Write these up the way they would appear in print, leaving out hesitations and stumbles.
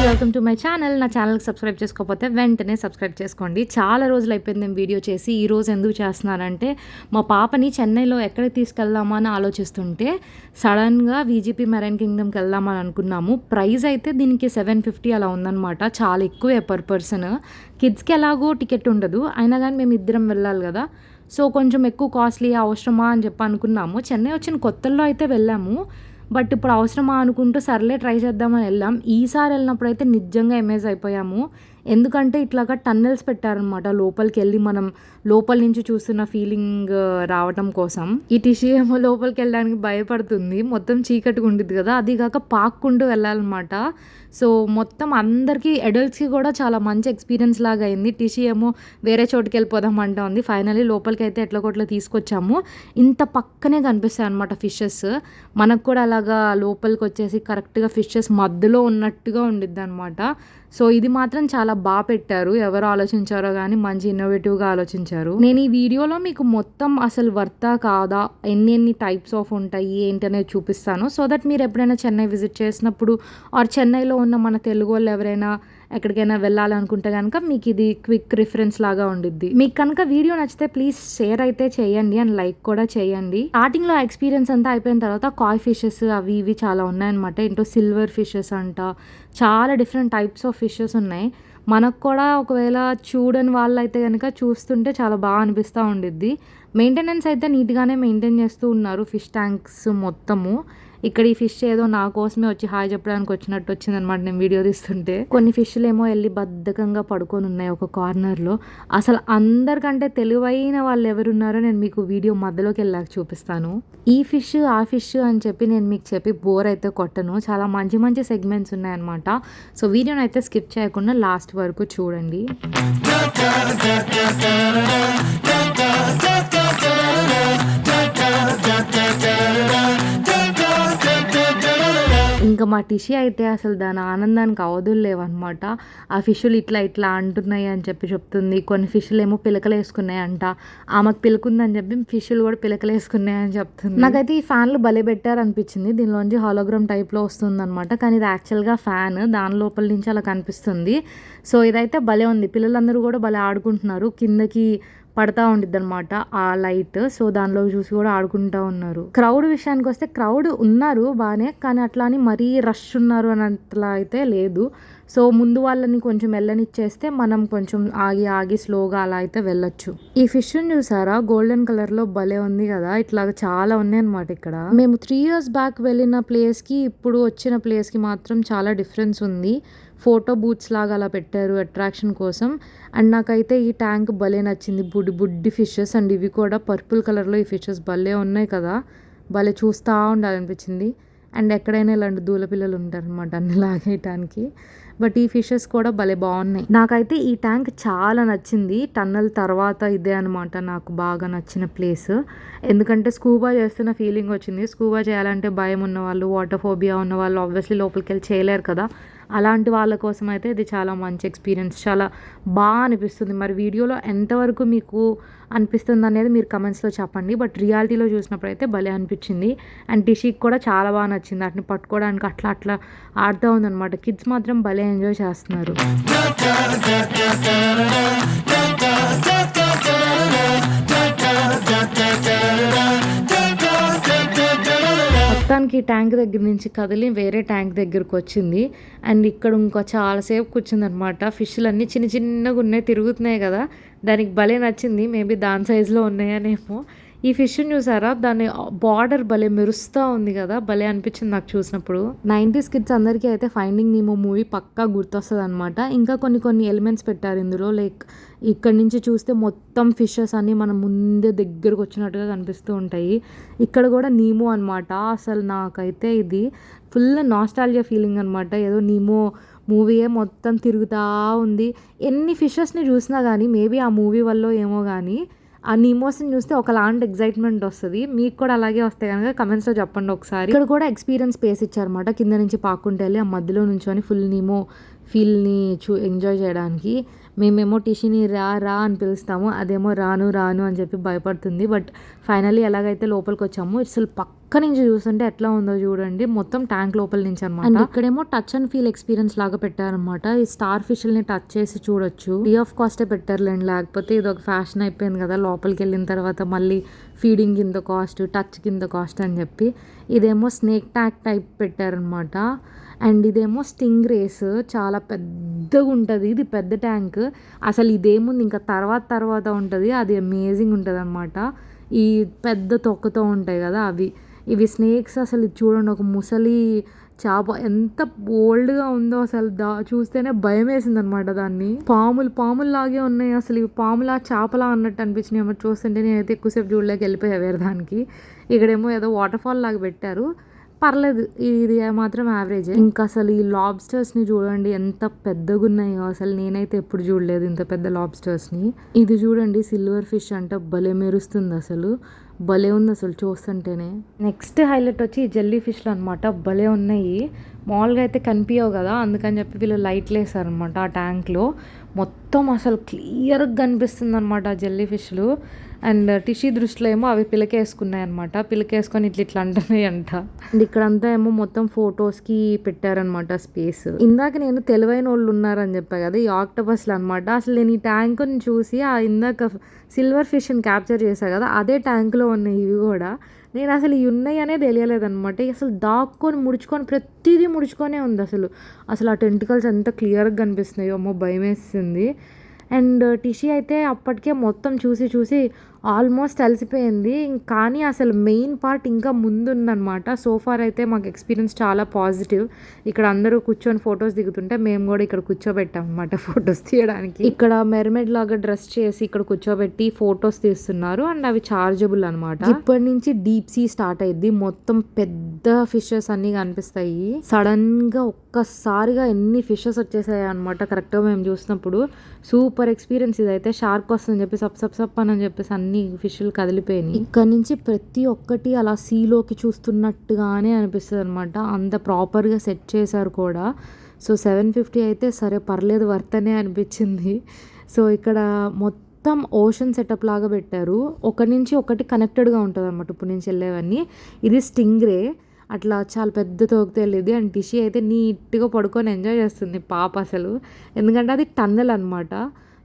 Welcome to my channel. నా ఛానల్కి subscribe చేసుకోకపోతే వెంటనే సబ్స్క్రైబ్ చేసుకోండి. చాలా రోజులు అయిపోయింది నేను వీడియో చేసి. ఈరోజు ఎందుకు చేస్తున్నానంటే మా పాపని చెన్నైలో ఎక్కడికి తీసుకెళ్దామా అని ఆలోచిస్తుంటే సడన్గా వీజీపీ మెరైన్ కింగ్డమ్కి వెళ్దామని అనుకున్నాము. ప్రైస్ అయితే దీనికి 750 అలా ఉందన్నమాట. చాలా ఎక్కువే పర్ పర్సన్. కిడ్స్కి ఎలాగో టికెట్ ఉండదు, అయినా కానీ మేము ఇద్దరం వెళ్ళాలి కదా, సో కొంచెం ఎక్కువ కాస్ట్లీ అవసరమా అని చెప్పి అనుకున్నాము. చెన్నై వచ్చిన కొత్తల్లో అయితే వెళ్ళాము, బట్ ఇప్పుడు అవసరమా అనుకుంటూ సర్లే ట్రై చేద్దామని వెళ్ళాం. ఈసారి వెళ్ళినప్పుడు అయితే నిజంగా అమేజ్ అయిపోయాము. ఎందుకంటే ఇట్లాగా టన్నెల్స్ పెట్టారనమాట లోపలికి వెళ్ళి మనం లోపల నుంచి చూస్తున్న ఫీలింగ్ రావటం కోసం. ఈ టిషి ఏమో లోపలికి వెళ్ళడానికి భయపడుతుంది, మొత్తం చీకటిగా ఉండేది కదా, అది కాక పాక్కుంటూ వెళ్ళాలన్నమాట. సో మొత్తం అందరికీ అడల్ట్స్కి కూడా చాలా మంచి ఎక్స్పీరియన్స్ లాగా అయింది. టిషి ఏమో వేరే చోటుకి వెళ్ళిపోదామంటా ఉంది. ఫైనలీ లోపలికి అయితే ఎట్లా కొట్లా తీసుకొచ్చాము. ఇంత పక్కనే కనిపిస్తాయి అనమాట ఫిషెస్. మనకు కూడా అలాగా లోపలికి వచ్చేసి కరెక్ట్గా ఫిషెస్ మధ్యలో ఉన్నట్టుగా ఉండిద్ది అనమాట. సో ఇది మాత్రం చాలా బాగా పెట్టారు. ఎవరు ఆలోచించారో కానీ మంచి ఇన్నోవేటివ్గా ఆలోచించారు. నేను ఈ వీడియోలో మీకు మొత్తం అసలు వర్తా కాదా, ఎన్ని టైప్స్ ఆఫ్ ఉంటాయి ఏంటనేది చూపిస్తాను. సో దట్ మీరు ఎప్పుడైనా చెన్నై విజిట్ చేసినప్పుడు ఆర్ చెన్నైలో ఉన్న మన తెలుగు వాళ్ళు ఎవరైనా ఎక్కడికైనా వెళ్ళాలనుకుంటే కనుక మీకు ఇది క్విక్ రిఫరెన్స్ లాగా ఉండిద్ది. మీకు కనుక వీడియో నచ్చితే ప్లీజ్ షేర్ అయితే చేయండి అండ్ లైక్ కూడా చేయండి. స్టార్టింగ్లో ఎక్స్పీరియన్స్ అంతా అయిపోయిన తర్వాత కాయ్ ఫిషెస్ అవి ఇవి చాలా ఉన్నాయన్నమాట. ఏంటో సిల్వర్ ఫిషెస్ అంట, చాలా డిఫరెంట్ టైప్స్ ఆఫ్ ఫిషెస్ ఉన్నాయి. మనకు కూడా ఒకవేళ చూడని వాళ్ళు అయితే కనుక చూస్తుంటే చాలా బాగా అనిపిస్తూ ఉండిద్ది. మెయింటెనెన్స్ అయితే నీట్గానే మెయింటైన్ చేస్తూ ఉన్నారు ఫిష్ ట్యాంక్స్ మొత్తము. ఇక్కడ ఈ ఫిష్ ఏదో నా కోసమే వచ్చి హాయ్ చెప్పడానికి వచ్చినట్టు వచ్చిందనమాట నేను వీడియో తీస్తుంటే. కొన్ని ఫిష్లు ఏమో వెళ్ళి బద్ధకంగా పడుకొని ఉన్నాయి ఒక కార్నర్లో. అసలు అందరికంటే తెలివైన వాళ్ళు ఎవరున్నారో నేను మీకు వీడియో మధ్యలోకి వెళ్ళాక చూపిస్తాను. ఈ ఫిష్ ఆ ఫిష్ అని చెప్పి నేను మీకు చెప్పి బోర్ అయితే కొట్టను. చాలా మంచి మంచి సెగ్మెంట్స్ ఉన్నాయన్నమాట. సో వీడియోని అయితే స్కిప్ చేయకుండా లాస్ట్ వరకు చూడండి. ఇంకా మా టిషి అయితే అసలు దాని ఆనందానికి అవధులు లేవన్నమాట. ఆ ఫిష్లు ఇట్లా అంటున్నాయి అని చెప్పి చెప్తుంది. కొన్ని ఫిష్లు ఏమో పిలకలు వేసుకున్నాయి అంట. ఆమెకు పిలకుందని చెప్పి ఫిష్లు కూడా పిలకలు వేసుకున్నాయి అని చెప్తుంది. నాకైతే ఈ ఫ్యాన్లు భలే పెట్టారు అనిపించింది. దీనిలోంచి హాలోగ్రామ్ టైప్లో వస్తుంది అనమాట, కానీ ఇది యాక్చువల్గా ఫ్యాన్, దాని లోపల నుంచి అలా కనిపిస్తుంది. సో ఇదైతే భలే ఉంది. పిల్లలందరూ కూడా భలే ఆడుకుంటున్నారు. కిందకి పడతా ఉండిద్ది అనమాట ఆ లైట్. సో దానిలో చూసి కూడా ఆడుకుంటూ ఉన్నారు. క్రౌడ్ విషయానికి వస్తే క్రౌడ్ ఉన్నారు బాగానే, కానీ అట్లా అని మరీ రష్ ఉన్నారు అని అట్లా అయితే లేదు. సో ముందు వాళ్ళని కొంచెం వెళ్ళనిచ్చేస్తే మనం కొంచెం ఆగి స్లోగా అలా అయితే వెళ్ళొచ్చు. ఈ ఫిష్ని చూసారా, గోల్డెన్ కలర్లో భలే ఉంది కదా. ఇట్లా చాలా ఉన్నాయి అనమాట ఇక్కడ. మేము 3 years బ్యాక్ వెళ్ళిన ప్లేస్కి ఇప్పుడు వచ్చిన ప్లేస్కి మాత్రం చాలా డిఫరెన్స్ ఉంది. ఫోటో బూత్స్ లాగా అలా పెట్టారు అట్రాక్షన్ కోసం. అండ్ నాకైతే ఈ ట్యాంక్ భలే నచ్చింది. బుడ్డి ఫిషెస్ అండ్ ఇవి కూడా పర్పుల్ కలర్లో ఈ ఫిషెస్ భలే ఉన్నాయి కదా, భలే చూస్తూ ఉండాలనిపించింది. అండ్ ఎక్కడైనా ఇలాంటి దూల పిల్లలు ఉంటారనమాట అన్ని లాగేయటానికి. బట్ ఈ ఫిషెస్ కూడా భలే బాగున్నాయి. నాకైతే ఈ ట్యాంక్ చాలా నచ్చింది. టన్నల్ తర్వాత ఇదే అనమాట నాకు బాగా నచ్చిన ప్లేస్. ఎందుకంటే స్కూబా చేస్తున్న ఫీలింగ్ వచ్చింది. స్కూబా చేయాలంటే భయం ఉన్నవాళ్ళు, వాటర్ ఫోబియా ఉన్నవాళ్ళు ఆబ్వియస్లీ లోపలికి వెళ్ళి చేయలేరు కదా. అలాంటి వాళ్ళ కోసం అయితే ఇది చాలా మంచి ఎక్స్పీరియన్స్, చాలా బాగా అనిపిస్తుంది. మరి వీడియోలో ఎంతవరకు మీకు అనిపిస్తుంది అనేది మీరు కమెంట్స్లో చెప్పండి. బట్ రియాలిటీలో చూసినప్పుడు అయితే భలే అనిపించింది. అండ్ టిషికి కూడా చాలా బాగా నచ్చింది. వాటిని పట్టుకోవడానికి అట్లా ఆడుతూ ఉందన్నమాట. కిడ్స్ మాత్రం భలే ఎంజాయ్ చేస్తున్నారు. మొత్తానికి ట్యాంక్ దగ్గర నుంచి కదిలి వేరే ట్యాంక్ దగ్గరకు వచ్చింది. అండ్ ఇక్కడ ఇంకో చాలాసేపు కూర్చుంది అనమాట. ఫిష్లు అన్నీ చిన్నగా ఉన్నాయి, తిరుగుతున్నాయి కదా, దానికి భలే నచ్చింది. మేబీ దాని సైజులో ఉన్నాయనేమో. ఈ ఫిష్ని చూసారా, దాని బార్డర్ భలే మెరుస్తూ ఉంది కదా, భలే అనిపించింది నాకు చూసినప్పుడు. 90s కిడ్స్ అందరికీ అయితే ఫైండింగ్ నీమో మూవీ పక్కా గుర్తొస్తుంది అనమాట. ఇంకా కొన్ని ఎలిమెంట్స్ పెట్టారు ఇందులో. లైక్ ఇక్కడ నుంచి చూస్తే మొత్తం ఫిషెస్ అన్నీ మనం ముందే దగ్గరకు వచ్చినట్టుగా కనిపిస్తూ ఉంటాయి. ఇక్కడ కూడా నీమో అనమాట. అసలు నాకైతే ఇది ఫుల్ నాస్టాల్జియా ఫీలింగ్ అనమాట. ఏదో నీమో మూవీయే మొత్తం తిరుగుతూ ఉంది. ఎన్ని ఫిషెస్ని చూసినా కానీ మేబీ ఆ మూవీ వల్ల ఏమో కానీ ఆ నీమోస్ని చూస్తే ఒకలాంటి ఎగ్జైట్మెంట్ వస్తుంది. మీకు కూడా అలాగే వస్తే కనుక కమెంట్స్లో చెప్పండి ఒకసారి. ఇక్కడ కూడా ఎక్స్పీరియన్స్ స్పేస్ ఇచ్చారన్నమాట. కింద నుంచి పాక్కుంటే వెళ్ళి ఆ మధ్యలో నుంచొని ఫుల్ నీమో ఫీల్ని ఎంజాయ్ చేయడానికి. మేమేమో టిషిని రా రా అని పిలుస్తాము, అదేమో రాను రాను అని చెప్పి భయపడుతుంది. బట్ ఫైనల్లీ ఎలాగైతే లోపలికి వచ్చాము, అసలు పక్క నుంచి చూస్తుంటే ఎట్లా ఉందో చూడండి, మొత్తం ట్యాంక్ లోపల నుంచి అనమాట. అండ్ ఇక్కడేమో టచ్ అండ్ ఫీల్ ఎక్స్పీరియన్స్ లాగా పెట్టారనమాట. ఈ స్టార్ ఫిష్ని టచ్ చేసి చూడొచ్చు. ఫ్రీ ఆఫ్ కాస్టే పెట్టారులేండి, లేకపోతే ఇది ఒక ఫ్యాషన్ అయిపోయింది కదా, లోపలికి వెళ్ళిన తర్వాత మళ్ళీ ఫీడింగ్ కింద కాస్ట్, టచ్ కింద కాస్ట్ అని చెప్పి. ఇదేమో స్నేక్ ట్యాక్ టైప్ పెట్టారనమాట. అండ్ ఇదేమో స్టింగ్ రేస్, చాలా పెద్దగా ఉంటుంది, ఇది పెద్ద ట్యాంక్. అసలు ఇదేముంది ఇంకా తర్వాత ఉంటుంది, అది అమేజింగ్ ఉంటుంది అనమాట. ఈ పెద్ద తొక్కతో ఉంటాయి కదా అవి, ఇవి స్నేక్స్. అసలు ఇది చూడండి, ఒక ముసలి చేప ఎంత బోల్డ్గా ఉందో, అసలు చూస్తేనే భయం వేసింది అనమాట. దాన్ని పాములు లాగే ఉన్నాయి, అసలు ఇవి పాములా చేపలా అన్నట్టు అనిపించినాయి అన్నమాట చూస్తుంటే. నేనైతే ఎక్కువసేపు చూడలేక వెళ్ళిపోయా వేరే దానికి. ఇక్కడేమో ఏదో వాటర్ ఫాల్ లాగా పెట్టారు, పర్లేదు, ఇది మాత్రం యావరేజ్. ఇంకా అసలు ఈ లాబ్స్టర్స్ని చూడండి ఎంత పెద్దగా ఉన్నాయో, అసలు నేనైతే ఎప్పుడు చూడలేదు ఇంత పెద్ద లాబ్స్టర్స్ని. ఇది చూడండి సిల్వర్ ఫిష్ అంట, భలే మెరుస్తుంది, అసలు భలే ఉంది అసలు చూస్తుంటేనే. నెక్స్ట్ హైలైట్ వచ్చి ఈ జెల్లీ ఫిష్లు అనమాట, భలే ఉన్నాయి. మామూలుగా అయితే కనిపించవు కదా, అందుకని చెప్పి వీళ్ళు లైట్లు వేసారనమాట ఆ ట్యాంక్లో. మొత్తం అసలు క్లియర్గా కనిపిస్తుంది అనమాట ఆ జెల్లీ ఫిష్లు. అండ్ టిషీ దృష్టిలో ఏమో అవి పిలకేసుకున్నాయి అనమాట, పిలకేసుకొని ఇట్లా అంటున్నాయి అంట. అండ్ ఇక్కడంతా ఏమో మొత్తం ఫొటోస్కి పెట్టారనమాట స్పేస్. ఇందాక నేను తెలివైన వాళ్ళు ఉన్నారని చెప్పా కదా, ఈ ఆక్టోపస్లు అనమాట. అసలు నేను ఈ ట్యాంకుని చూసి ఆ ఇందాక సిల్వర్ ఫిష్ని క్యాప్చర్ చేశాను కదా, అదే ట్యాంకులో ఉన్నాయి ఇవి కూడా. నేను అసలు ఇవి ఉన్నాయి అనేది తెలియలేదనమాట. అసలు దాక్కొని ముడుచుకొని ప్రతిదీ ముడుచుకొనే ఉంది అసలు ఆ టెంటికల్స్ ఎంత క్లియర్గా కనిపిస్తున్నాయో, అమ్మో భయం వేస్తుంది. అండ్ టిషి అయితే అప్పటికే మొత్తం చూసి ఆల్మోస్ట్ అలసిపోయింది. కానీ అసలు మెయిన్ పార్ట్ ఇంకా ముందుందనమాట. సోఫార్ అయితే మాకు ఎక్స్పీరియన్స్ చాలా పాజిటివ్. ఇక్కడ అందరూ కూర్చొని ఫొటోస్ దిగుతుంటే మేము కూడా ఇక్కడ కూర్చోబెట్టాం అనమాట ఫొటోస్ తీయడానికి. ఇక్కడ మెర్మెడ్ లాగా డ్రెస్ చేసి ఇక్కడ కూర్చోబెట్టి ఫొటోస్ తీస్తున్నారు. అండ్ అవి చార్జబుల్ అనమాట. ఇప్పటి నుంచి డీప్ సీ స్టార్ట్ అయ్యింది, మొత్తం పెద్ద ఫిషెస్ అన్ని కనిపిస్తాయి. సడన్ గా ఒక్కసారిగా ఎన్ని ఫిషెస్ వచ్చేసాయి అనమాట కరెక్ట్గా మేము చూసినప్పుడు. సూపర్ ఎక్స్పీరియన్స్ ఇదైతే. షార్క్ వస్తుందని చెప్పి సప్ అని చెప్పేసి అన్ని ఫిష్లు కదిలిపోయినాయి. ఇక్కడ నుంచి ప్రతి ఒక్కటి అలా సీలోకి చూస్తున్నట్టుగానే అనిపిస్తుంది అనమాట, అంత ప్రాపర్గా సెట్ చేశారు కూడా. సో 750 అయితే సరే పర్లేదు, వర్తనే అనిపించింది. సో ఇక్కడ మొత్తం ఓషన్ సెటప్ లాగా పెట్టారు, ఒక నుంచి ఒకటి కనెక్టెడ్గా ఉంటుంది అనమాట. ఇప్పుడు నుంచి వెళ్ళేవన్నీ. ఇది స్టింగ్రే, అట్లా చాలా పెద్ద తోకుతో వెళ్ళేది. అండ్ టిషి అయితే నీట్గా పడుకొని ఎంజాయ్ చేస్తుంది పాప అసలు, ఎందుకంటే అది టన్నెల్ అనమాట.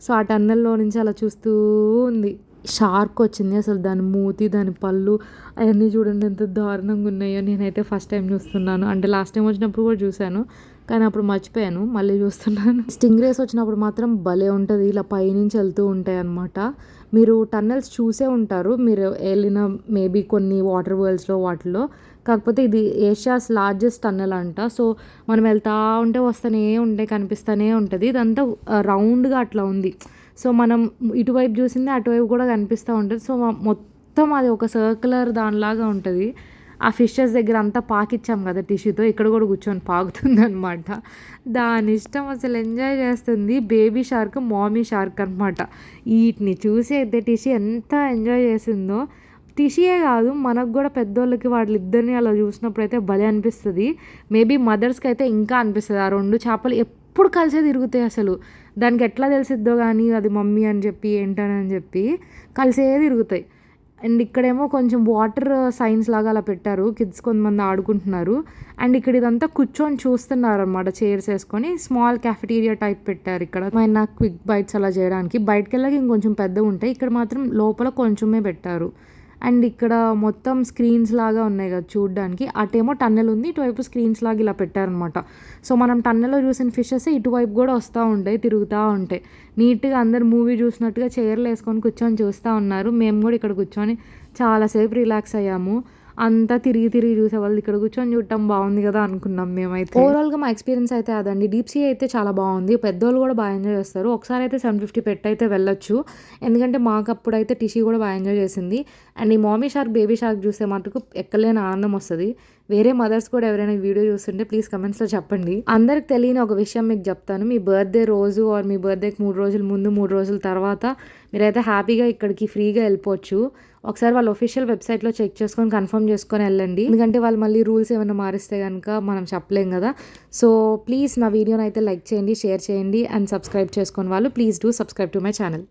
సో ఆ టన్నెల్లో నుంచి అలా చూస్తూ ఉంది. షార్క్ వచ్చింది, అసలు దాని మూతి, దాని పళ్ళు అవన్నీ చూడండి ఎంత దారుణంగా ఉన్నాయో. నేనైతే ఫస్ట్ టైం చూస్తున్నాను, అంటే లాస్ట్ టైం వచ్చినప్పుడు కూడా చూశాను కానీ అప్పుడు మర్చిపోయాను, మళ్ళీ చూస్తున్నాను. స్టింగ్ రేస్ వచ్చినప్పుడు మాత్రం భలే ఉంటుంది, ఇలా పైనుంచి వెళ్తూ ఉంటాయి అన్నమాట. మీరు టన్నెల్స్ చూసే ఉంటారు మీరు వెళ్ళిన మేబీ కొన్ని వాటర్ వరల్డ్స్లో వాటిలో. కాకపోతే ఇది ఏషియాస్ లార్జెస్ట్ టన్నెల్ అంట. సో మనం వెళ్తూ ఉంటే వస్తూనే ఉంటాయి, కనిపిస్తూనే ఉంటుంది. ఇదంతా రౌండ్గా అట్లా ఉంది. సో మనం ఇటువైపు చూసింది అటువైపు కూడా కనిపిస్తూ ఉంటుంది. సో మొత్తం అది ఒక సర్క్యులర్ దానిలాగా ఉంటుంది. ఆ ఫిషెస్ దగ్గర అంతా పాకిచ్చాం కదా టిష్యూతో, ఇక్కడ కూడా కూర్చొని పాకుతుంది అనమాట. దాని ఇష్టం, అసలు ఎంజాయ్ చేస్తుంది. బేబీ షార్క్, మామీ షార్క్ అనమాట. వీటిని చూసి అయితే టిషి ఎంత ఎంజాయ్ చేసిందో. టిషియే కాదు, మనకు కూడా పెద్దోళ్ళకి వాళ్ళిద్దరిని అలా చూసినప్పుడు అయితే భలే అనిపిస్తుంది. మేబీ మదర్స్కి అయితే ఇంకా అనిపిస్తుంది. ఆ రెండు చేపలు ఎప్పుడు కలిసే తిరుగుతాయి. అసలు దానికి ఎట్లా తెలిసిద్దో కానీ అది మమ్మీ అని చెప్పి ఏంటని చెప్పి కలిసే తిరుగుతాయి. అండ్ ఇక్కడేమో కొంచెం వాటర్ సైన్స్ లాగా అలా పెట్టారు, కిడ్స్ కొంతమంది ఆడుకుంటున్నారు. అండ్ ఇక్కడ ఇదంతా కూర్చొని చూస్తున్నారు అనమాట, చైర్స్ వేసుకొని. స్మాల్ క్యాఫెటీరియా టైప్ పెట్టారు ఇక్కడ, మన క్విక్ బైట్స్ అలా చేయడానికి. బయటకు వెళ్ళాక ఇంకొంచెం పెద్దగా ఉంటాయి, ఇక్కడ మాత్రం లోపల కొంచెమే పెట్టారు. అండ్ ఇక్కడ మొత్తం స్క్రీన్స్ లాగా ఉన్నాయి కదా చూడడానికి. అటేమో టన్నెల్ ఉంది, ఇటువైపు స్క్రీన్స్ లాగా ఇలా పెట్టారనమాట. సో మనం టన్నెల్లో చూసిన ఫిషెస్ ఇటువైపు కూడా వస్తూ ఉంటాయి, తిరుగుతూ ఉంటాయి. నీట్గా అందరు మూవీ చూసినట్టుగా చైర్లు వేసుకొని కూర్చొని చూస్తూ ఉన్నారు. మేము కూడా ఇక్కడ కూర్చొని చాలాసేపు రిలాక్స్ అయ్యాము. అంతా తిరిగి చూసేవాళ్ళు, ఇక్కడ కూర్చొని చూడటం బాగుంది కదా అనుకున్నాం మేమైతే. ఓవరాల్గా మా ఎక్స్పీరియన్స్ అయితే అదండి. డీప్ సీ అయితే చాలా బాగుంది, పెద్దోళ్ళు కూడా బాగా ఎంజాయ్ చేస్తారు. ఒకసారి అయితే 750 పెట్టయితే వెళ్ళొచ్చు, ఎందుకంటే మాకు అప్పుడైతే టిషి కూడా బాగా ఎంజాయ్ చేసింది. అండ్ ఈ మామీ షార్క్, బేబీ షార్క్ చూసే మటుకు ఎక్కలేని ఆనందం వస్తుంది. వేరే మదర్స్ కూడా ఎవరైనా వీడియో చూస్తుంటే ప్లీజ్ కమెంట్స్లో చెప్పండి. అందరికి తెలియని ఒక విషయం మీకు చెప్తాను. మీ బర్త్డే రోజు ఆర్ మీ బర్త్డేకి 3 రోజుల ముందు 3 రోజుల తర్వాత మీరైతే హ్యాపీగా ఇక్కడికి ఫ్రీగా వెళ్ళిపోవచ్చు. ఒకసారి వాళ్ళ ఒఫీషియల్ వెబ్సైట్లో చెక్ చేసుకొని కన్ఫర్మ్ చేసుకొని వెళ్ళండి. ఎందుకంటే వాళ్ళు మళ్ళీ రూల్స్ ఏమైనా మారిస్తే కనుక మనం చెప్పలేం కదా. సో ప్లీజ్ నా వీడియోని అయితే లైక్ చేయండి, షేర్ చేయండి అండ్ సబ్స్క్రైబ్ చేసుకోని వాళ్ళు please do subscribe to my channel.